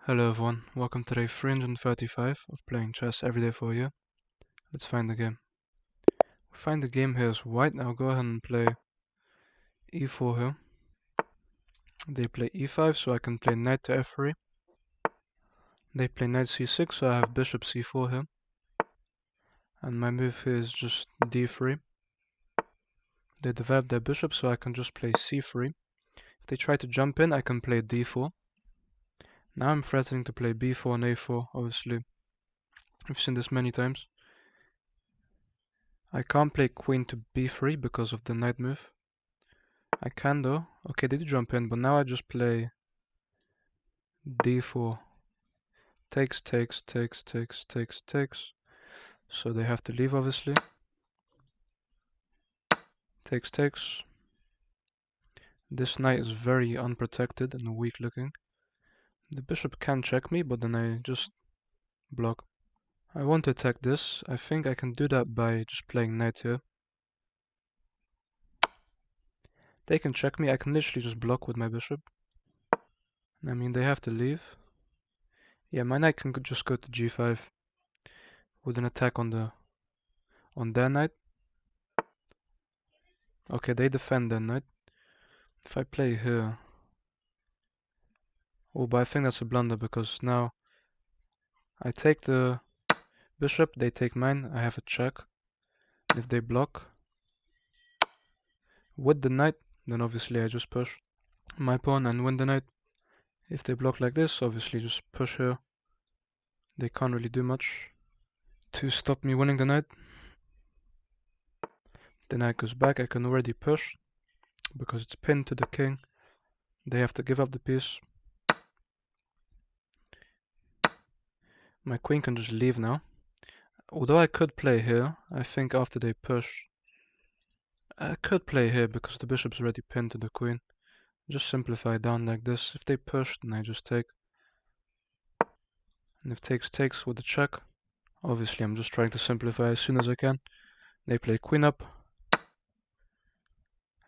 Hello everyone, welcome to day 335 of playing chess every day for you. Let's find the game. We find the game here is white. Now go ahead and play e4 here. They play e5, so I can play knight to f3. They play knight c6, so I have bishop c4 here. And my move here is just d3. They develop their bishop, so I can just play c3. If they try to jump in, I can play d4. Now I'm threatening to play b4 and a4, obviously. I've seen this many times. I can't play queen to b3 because of the knight move. I can though. Okay, they did jump in, but now I just play d4. Takes. So they have to leave, obviously. Takes. This knight is very unprotected and weak looking. The bishop can check me, but then I just block. I want to attack this. I think I can do that by just playing knight here. They can check me. I can literally just block with my bishop. I mean, they have to leave. Yeah, my knight can just go to g5 with an attack on their knight. Okay, they defend their knight. If I play here... Oh, but I think that's a blunder because now I take the bishop, they take mine, I have a check. If they block with the knight, then obviously I just push my pawn and win the knight. If they block like this, obviously just push here. They can't really do much to stop me winning the knight. The knight goes back, I can already push because it's pinned to the king. They have to give up the piece. My queen can just leave now. Although I could play here, I think after they push, I could play here because the bishop's already pinned to the queen. Just simplify down like this. If they push, then I just take. And if takes with the check, obviously I'm just trying to simplify as soon as I can. They play queen up.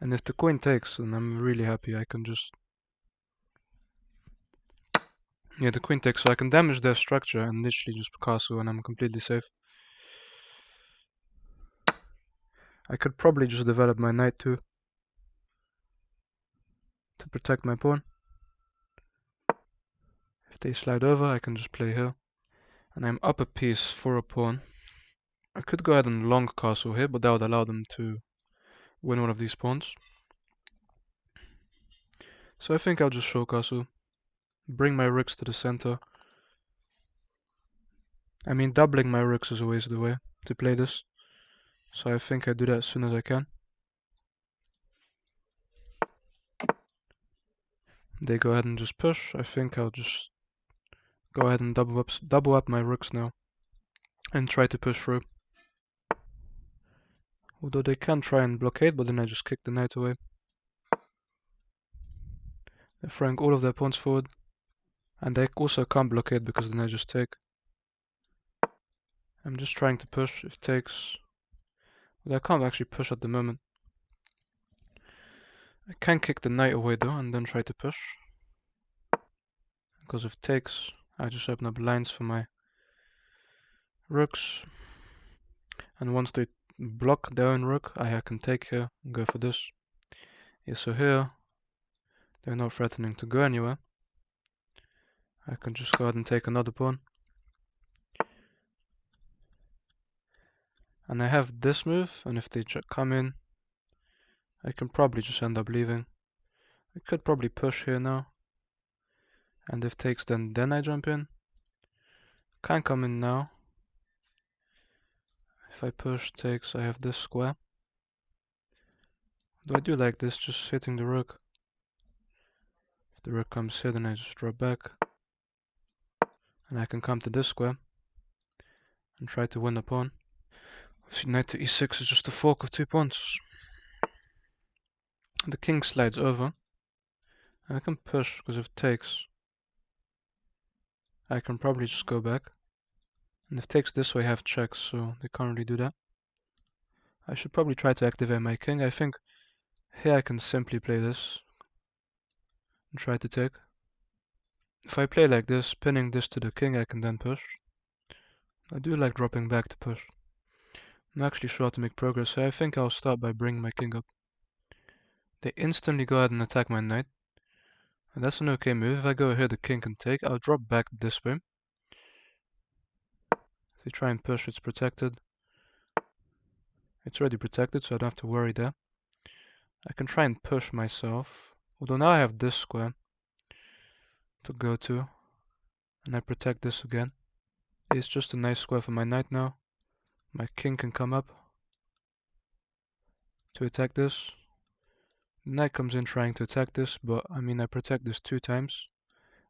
And if the queen takes, then I'm really happy. I can just... Yeah, the queen takes, so I can damage their structure and literally just castle and I'm completely safe. I could probably just develop my knight too, to protect my pawn. If they slide over, I can just play here. And I'm up a piece for a pawn. I could go ahead and long castle here, but that would allow them to win one of these pawns. So I think I'll just show castle. Bring my rooks to the center. I mean, doubling my rooks is always the way to play this. So I think I do that as soon as I can. They go ahead and just push. I think I'll just go ahead and double up my rooks now and try to push through. Although they can try and blockade, but then I just kick the knight away. They throwing all of their pawns forward. And they also can't blockade because then I just take. I'm just trying to push if takes. But I can't actually push at the moment. I can kick the knight away though and then try to push. Because if takes, I just open up lines for my rooks. And once they block their own rook, I can take here and go for this. Yeah, so here, they're not threatening to go anywhere. I can just go ahead and take another pawn. And I have this move, and if they come in, I can probably just end up leaving. I could probably push here now. And if takes, then I jump in. Can come in now. If I push takes, I have this square. Do I do like this, just hitting the rook? If the rook comes here, then I just drop back. And I can come to this square and try to win the pawn. See, knight to e6 is just a fork of 2 pawns. The king slides over. I can push, because if it takes, I can probably just go back. And if takes this way, I have checks, so they can't really do that. I should probably try to activate my king. I think here I can simply play this and try to take. If I play like this, pinning this to the king, I can then push. I do like dropping back to push. I'm actually sure how to make progress, so I think I'll start by bringing my king up. They instantly go ahead and attack my knight. And that's an okay move. If I go here, the king can take. I'll drop back this way. If they try and push, it's protected. It's already protected, so I don't have to worry there. I can try and push myself. Although now I have this square to go to. And I protect this again. It's just a nice square for my knight now. My king can come up to attack this. Knight comes in trying to attack this, but I mean I protect this 2 times.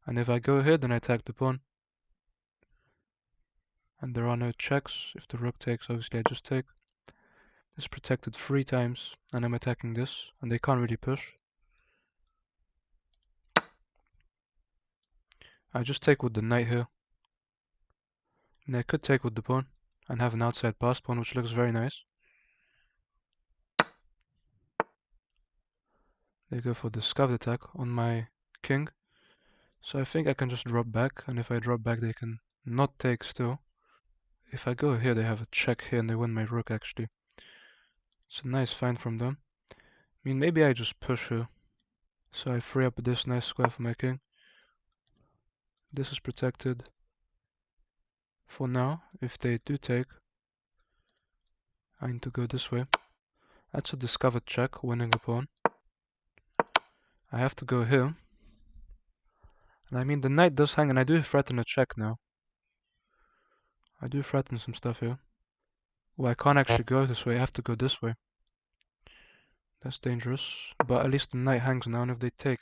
And if I go here, then I attack the pawn. And there are no checks. If the rook takes, obviously I just take. It's protected 3 times, and I'm attacking this, and they can't really push. I just take with the knight here. And I could take with the pawn, and have an outside pass pawn, which looks very nice. They go for the scuffed attack on my king. So I think I can just drop back, and if I drop back they can not take still. If I go here they have a check here and they win my rook actually. It's a nice find from them. I mean maybe I just push here. So I free up this nice square for my king. This is protected for now. If they do take, I need to go this way. That's a discovered check, winning a pawn. I have to go here. And I mean the knight does hang and I do threaten a check now. I do threaten some stuff here. Well, I can't actually go this way, I have to go this way. That's dangerous. But at least the knight hangs now, and if they take,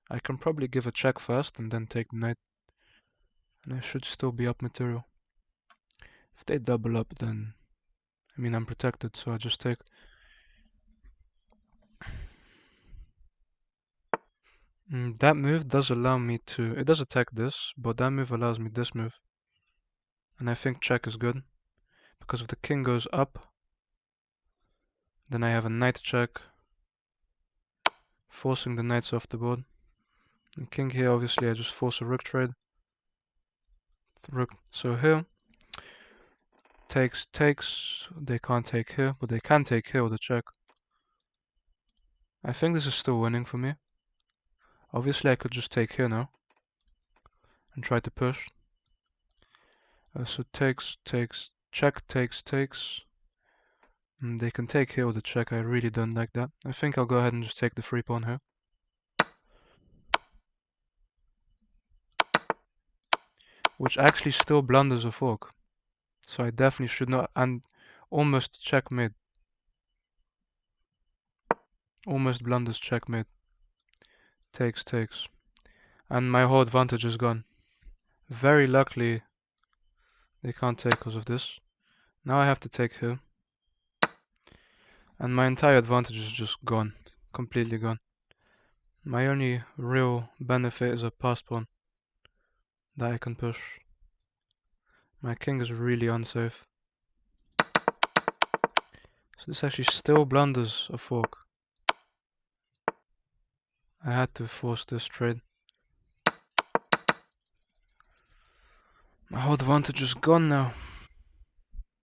I can probably give a check first and then take the knight. And I should still be up material. If they double up, then I mean I'm protected, so I just take. That move does allow me to, it does attack this, but that move allows me this move. And I think check is good, because if the king goes up, then I have a knight check, forcing the knights off the board. And king here, obviously I just force a rook trade. Rook, so here, takes, they can't take here, but they can take here with a check. I think this is still winning for me. Obviously I could just take here now and try to push. So takes, check, takes. They can take here with a check, I really don't like that. I think I'll go ahead and just take the free pawn here. Which actually still blunders a fork. So I definitely should not, and almost checkmate. Almost blunders checkmate. Takes. And my whole advantage is gone. Very luckily, they can't take because of this. Now I have to take here. And my entire advantage is just gone. Completely gone. My only real benefit is a pass pawn that I can push. My king is really unsafe. So this actually still blunders a fork. I had to force this trade. My whole advantage is gone now.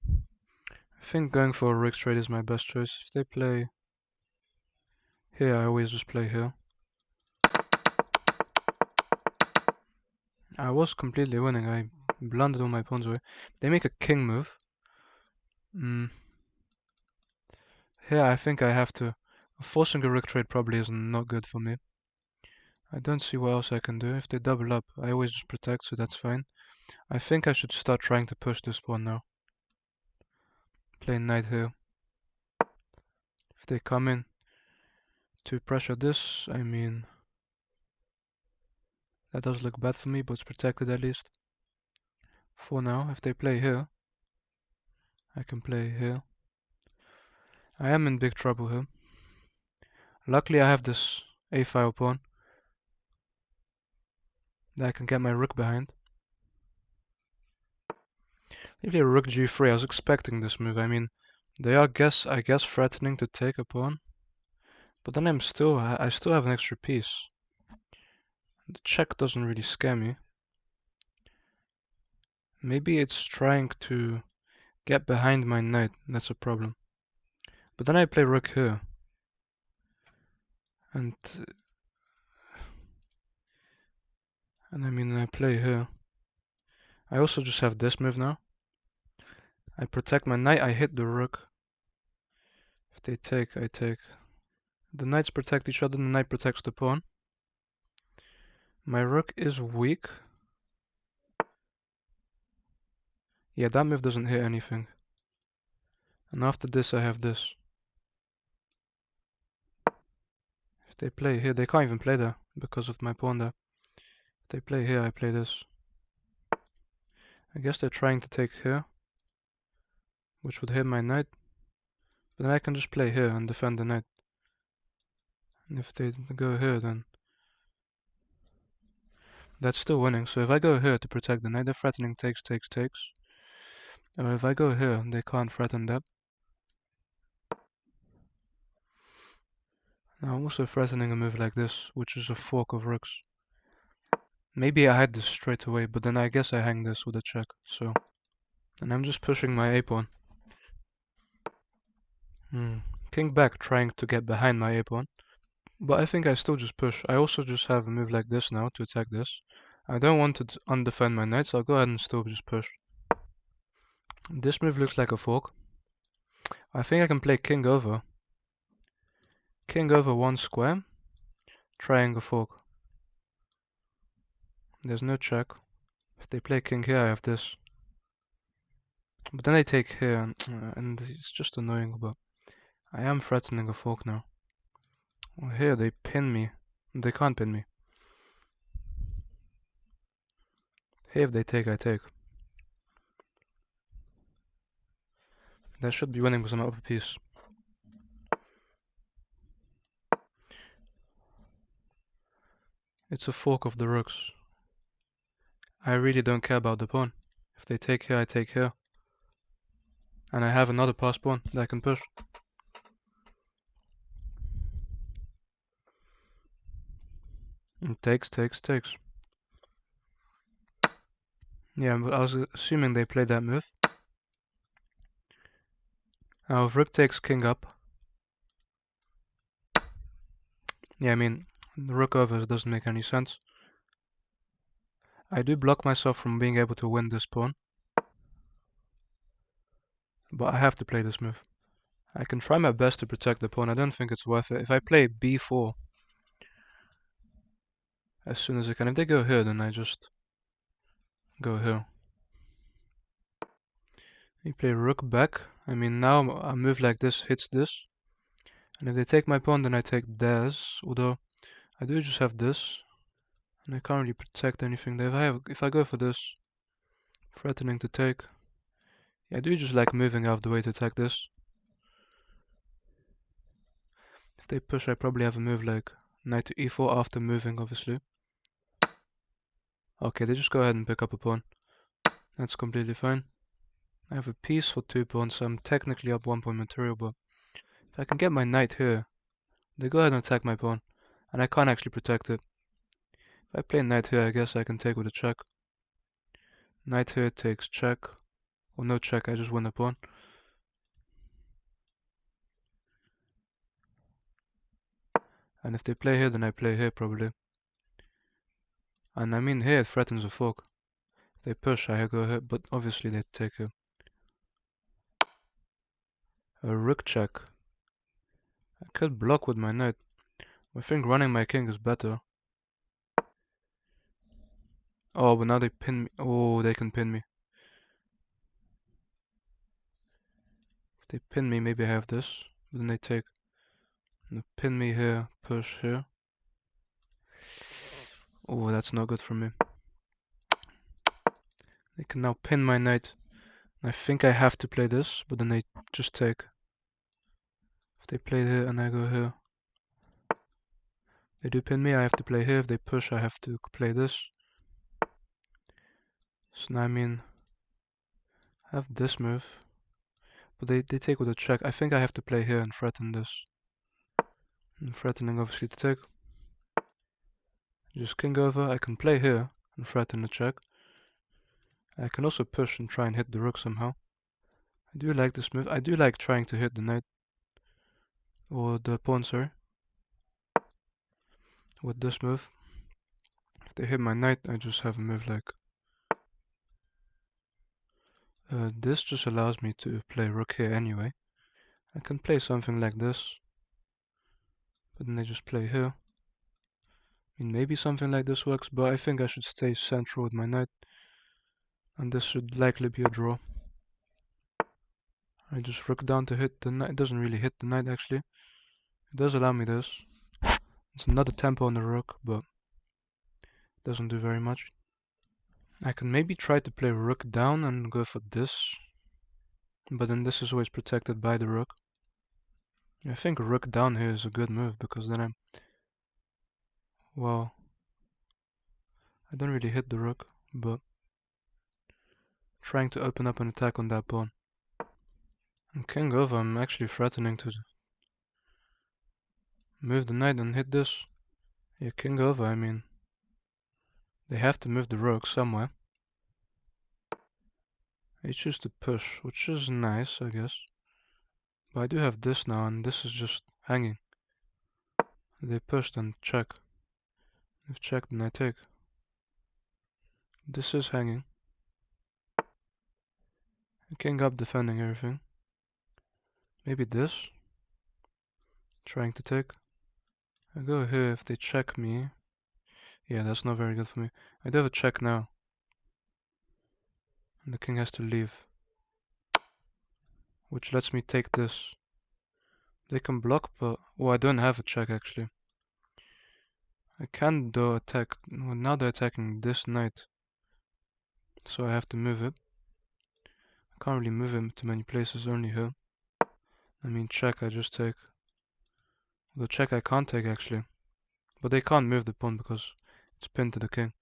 I think going for a rook trade is my best choice. If they play here, I always just play here. I was completely winning. I blundered all my pawns away. They make a king move. Here I think I have to. Forcing a rook trade probably is not good for me. I don't see what else I can do. If they double up, I always just protect, so that's fine. I think I should start trying to push this pawn now. Play knight here. If they come in to pressure this, I mean, that does look bad for me, but it's protected at least. For now, if they play here, I can play here. I am in big trouble here. Luckily I have this a-file pawn that I can get my rook behind. If they rook g3, I was expecting this move. I mean, they are, I guess, threatening to take a pawn. But then I still have an extra piece. The check doesn't really scare me. Maybe it's trying to get behind my knight. That's a problem. But then I play rook here. And I mean, I play here. I also just have this move now. I protect my knight, I hit the rook. If they take, I take. The knights protect each other, the knight protects the pawn. My rook is weak. Yeah, that move doesn't hit anything. And after this, I have this. If they play here, they can't even play there because of my pawn there. If they play here, I play this. I guess they're trying to take here, which would hit my knight. But then I can just play here and defend the knight. And if they go here, then that's still winning. So if I go here to protect the knight, they're threatening takes, takes, takes. Or if I go here, they can't threaten that. Now I'm also threatening a move like this, which is a fork of rooks. Maybe I hide this straight away, but then I guess I hang this with a check, so. And I'm just pushing my a-pawn. King back, trying to get behind my a-pawn. But I think I still just push. I also just have a move like this now to attack this. I don't want to undefend my knight, so I'll go ahead and still just push. This move looks like a fork. I think I can play king over. King over one square, trying a fork. There's no check. If they play king here, I have this. But then they take here, and it's just annoying, but I am threatening a fork now. Well, here they pin me. They can't pin me. Here if they take, I take. That should be winning because I'm up a piece. It's a fork of the rooks. I really don't care about the pawn. If they take here, I take here. And I have another pass pawn that I can push. And takes, takes, takes. Yeah, but I was assuming they played that move. Now if rook takes king up. Yeah, I mean, the rook over doesn't make any sense. I do block myself from being able to win this pawn. But I have to play this move. I can try my best to protect the pawn. I don't think it's worth it. If I play b4 as soon as I can. If they go here, then I just go here. You play rook back. I mean, now a move like this hits this. And if they take my pawn, then I take theirs. Although, I do just have this. And I can't really protect anything there. If I go for this, threatening to take. Yeah, I do just like moving out of the way to attack this. If they push, I probably have a move like knight to e4 after moving, obviously. Okay, they just go ahead and pick up a pawn. That's completely fine. I have a piece for 2 pawns, so I'm technically up 1 point material, but if I can get my knight here, they go ahead and attack my pawn, and I can't actually protect it. If I play knight here, I guess I can take with a check. Knight here takes check. Or no check, I just win the pawn. And if they play here, then I play here probably. And I mean here it threatens a fork. If they push, I go here, but obviously they take here. A rook check. I could block with my knight. I think running my king is better. Oh, but now they pin me. Oh, they can pin me. If they pin me, maybe I have this. But then they take. And they pin me here, push here. Oh, that's not good for me. They can now pin my knight. I think I have to play this, but then they just take. If they play here and I go here. They do pin me, I have to play here. If they push, I have to play this. So now I mean, I have this move. But they take with a check. I think I have to play here and threaten this. And threatening obviously to take. Just king over. I can play here and threaten the check. I can also push and try and hit the rook somehow. I do like this move. I do like trying to hit the knight. Or the pawn, sorry. With this move. If they hit my knight, I just have a move like... this just allows me to play rook here anyway. I can play something like this. But then they just play here. I mean, maybe something like this works, but I think I should stay central with my knight. And this should likely be a draw. I just rook down to hit the knight. It doesn't really hit the knight actually. It does allow me this. It's another tempo on the rook, but doesn't do very much. I can maybe try to play rook down and go for this. But then this is always protected by the rook. I think rook down here is a good move because then well, I don't really hit the rook, but trying to open up an attack on that pawn. And king over, I'm actually threatening to move the knight and hit this. Yeah, king over, I mean, they have to move the rook somewhere. I choose to push, which is nice, I guess. But I do have this now, and this is just hanging. They pushed and check. If checked, then I take. This is hanging. King up defending everything. Maybe this. Trying to take. I go here if they check me. Yeah, that's not very good for me. I do have a check now. And the king has to leave. Which lets me take this. They can block, but... oh, I don't have a check actually. I can though attack... well, now they're attacking this knight. So I have to move it. I can't really move him to many places, only here. I mean check, I just take. The check I can't take actually. But they can't move the pawn because it's pinned to the king.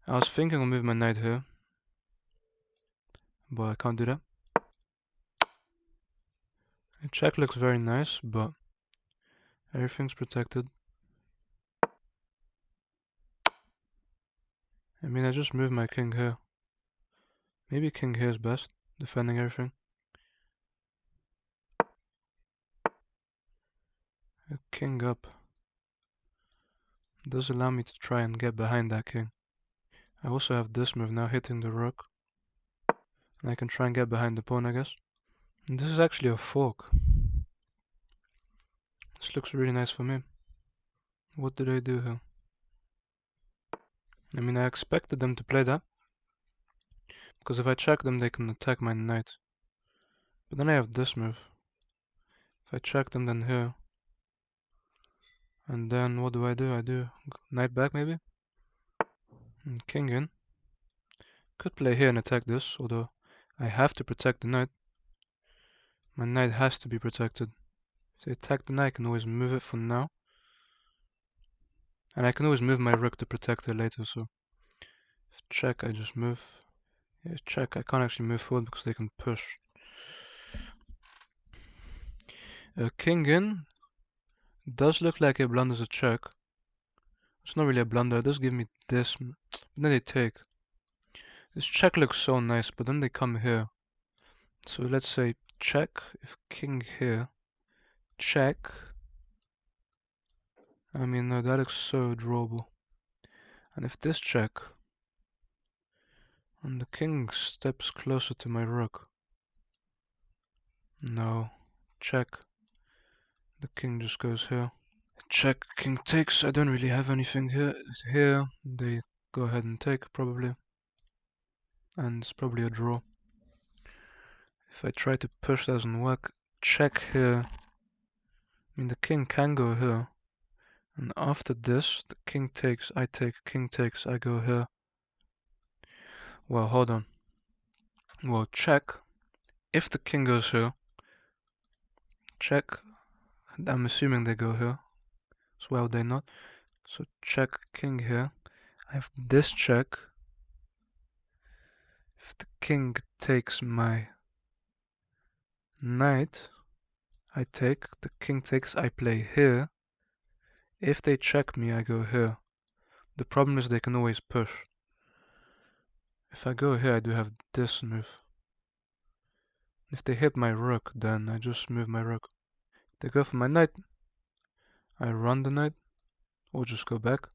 I was thinking I'll move my knight here. But I can't do that. The check looks very nice, but everything's protected. I mean, I just moved my king here. Maybe king here is best, defending everything. A king up does allow me to try and get behind that king. I also have this move now, hitting the rook. And I can try and get behind the pawn, I guess. And this is actually a fork. This looks really nice for me. What did I do here? I mean, I expected them to play that. Because if I check them, they can attack my knight. But then I have this move. If I check them, then here. And then what do? I do knight back maybe? And king in. Could play here and attack this, although I have to protect the knight. My knight has to be protected. If they attack the knight, I can always move it for now. And I can always move my rook to protect it later, so... if check, I just move. Yeah, check, I can't actually move forward because they can push. King in. Does look like it blunders a check. It's not really a blunder, it does give me this. Then they take. This check looks so nice, but then they come here. So let's say check, if king here. Check. I mean, that looks so drawable. And if this check, and the king steps closer to my rook. No, check. The king just goes here. Check, king takes. I don't really have anything here. Here, they go ahead and take, probably. And it's probably a draw. If I try to push, that doesn't work. Check here. I mean, the king can go here. And after this, the king takes, I take, king takes, I go here. Well, hold on. Well, check. If the king goes here, check. I'm assuming they go here. So why would they not? So check king here. I have this check. If the king takes my knight, I take. The king takes, I play here. If they check me, I go here. The problem is they can always push. If I go here, I do have this move. If they hit my rook, then I just move my rook. They go for my knight, I run the knight, or just go back.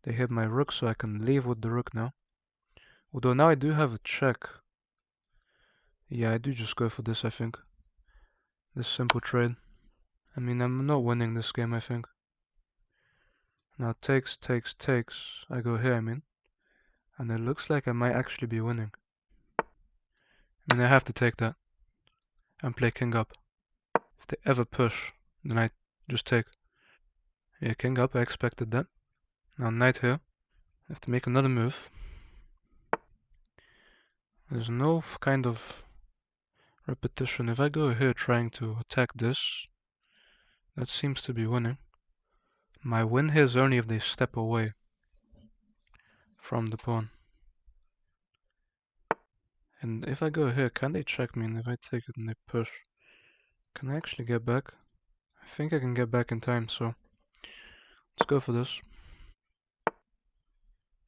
They hit my rook, so I can leave with the rook now. Although now I do have a check. Yeah, I do just go for this, I think. This simple trade. I mean, I'm not winning this game, I think. Now takes, takes, takes. I go here, I mean. And it looks like I might actually be winning. I mean, I have to take that. And play king up. If they ever push, then I just take. Yeah, king up, I expected that. Now knight here. I have to make another move. There's no kind of repetition. If I go here trying to attack this, that seems to be winning. My win here is only if they step away from the pawn. And if I go here, can they check me? And if I take it and they push, can I actually get back? I think I can get back in time, so let's go for this.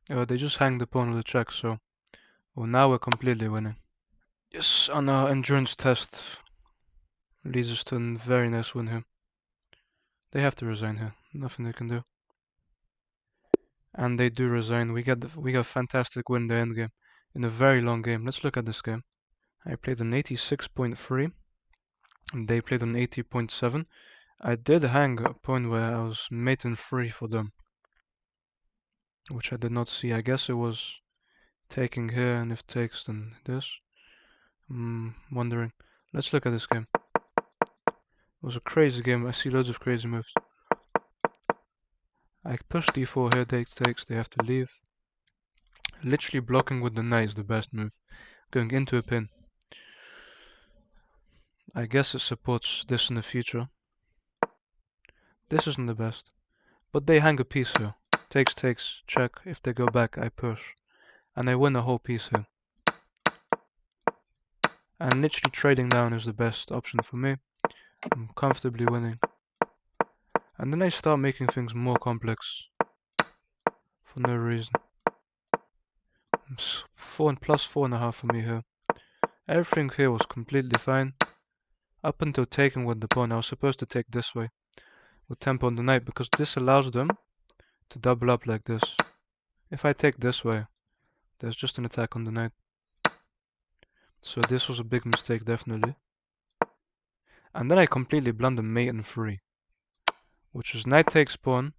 They just hang the pawn with a check, so well, now we're completely winning. Yes, on our endurance test leads us to a very nice win here. They have to resign here. Nothing they can do. And they do resign. We got a fantastic win in the endgame in a very long game. Let's look at this game. I played on 86.3 and they played on 80.7. I did hang a point where I was mate in 3 for them, which I did not see. I guess it was taking here, and if takes, then this. Wondering. Let's look at this game. It was a crazy game. I see loads of crazy moves. I push d4 here, takes, they have to leave. Literally blocking with the knight is the best move. Going into a pin. I guess it supports this in the future. This isn't the best. But they hang a piece here. Takes, check. If they go back, I push. And I win a whole piece here. And literally trading down is the best option for me. I'm comfortably winning. And then I start making things more complex. For no reason. Plus 4.5 for me here. Everything here was completely fine. Up until taking with the pawn. I was supposed to take this way. With tempo on the knight. Because this allows them to double up like this. If I take this way, there's just an attack on the knight. So this was a big mistake, definitely. And then I completely blunder mate in 3. Which is knight takes pawn.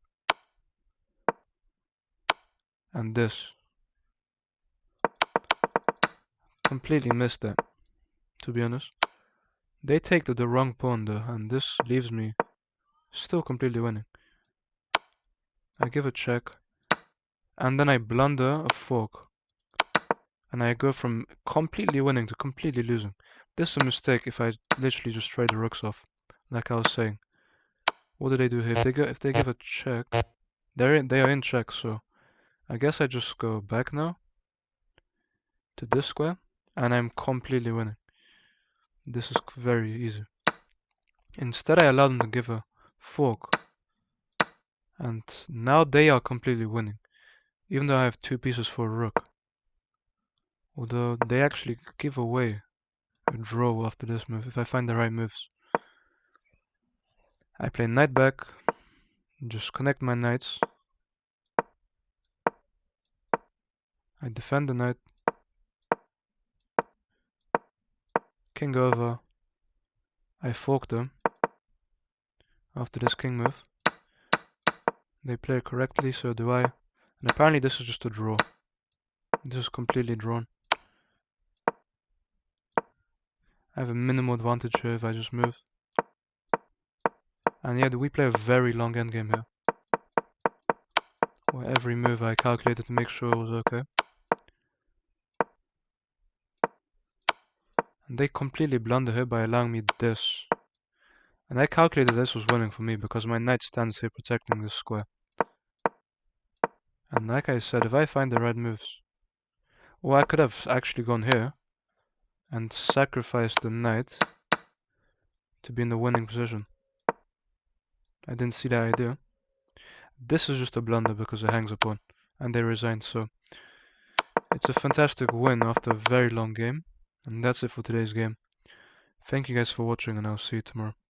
And this. Completely missed that, to be honest. They take the wrong pawn though, and this leaves me still completely winning. I give a check. And then I blunder a fork. And I go from completely winning to completely losing. This is a mistake if I literally just trade the rooks off. Like I was saying. What do they do here? If they give a check, they are in check, so I guess I just go back now to this square, and I'm completely winning. This is very easy. Instead, I allow them to give a fork, and now they are completely winning, even though I have 2 pieces for a rook. Although they actually give away a draw after this move, if I find the right moves. I play knight back, just connect my knights. I defend the knight. King over. I fork them after this king move. They play correctly, so do I. And apparently this is just a draw. This is completely drawn. I have a minimal advantage here if I just move. And yeah, we play a very long endgame here. Where every move I calculated to make sure it was okay. And they completely blunder here by allowing me this. And I calculated this was winning for me because my knight stands here protecting this square. And like I said, if I find the right moves, well, I could have actually gone here and sacrificed the knight to be in the winning position. I didn't see that idea. This is just a blunder because it hangs a pawn, and they resigned, so it's a fantastic win after a very long game. And that's it for today's game. Thank you guys for watching, and I'll see you tomorrow.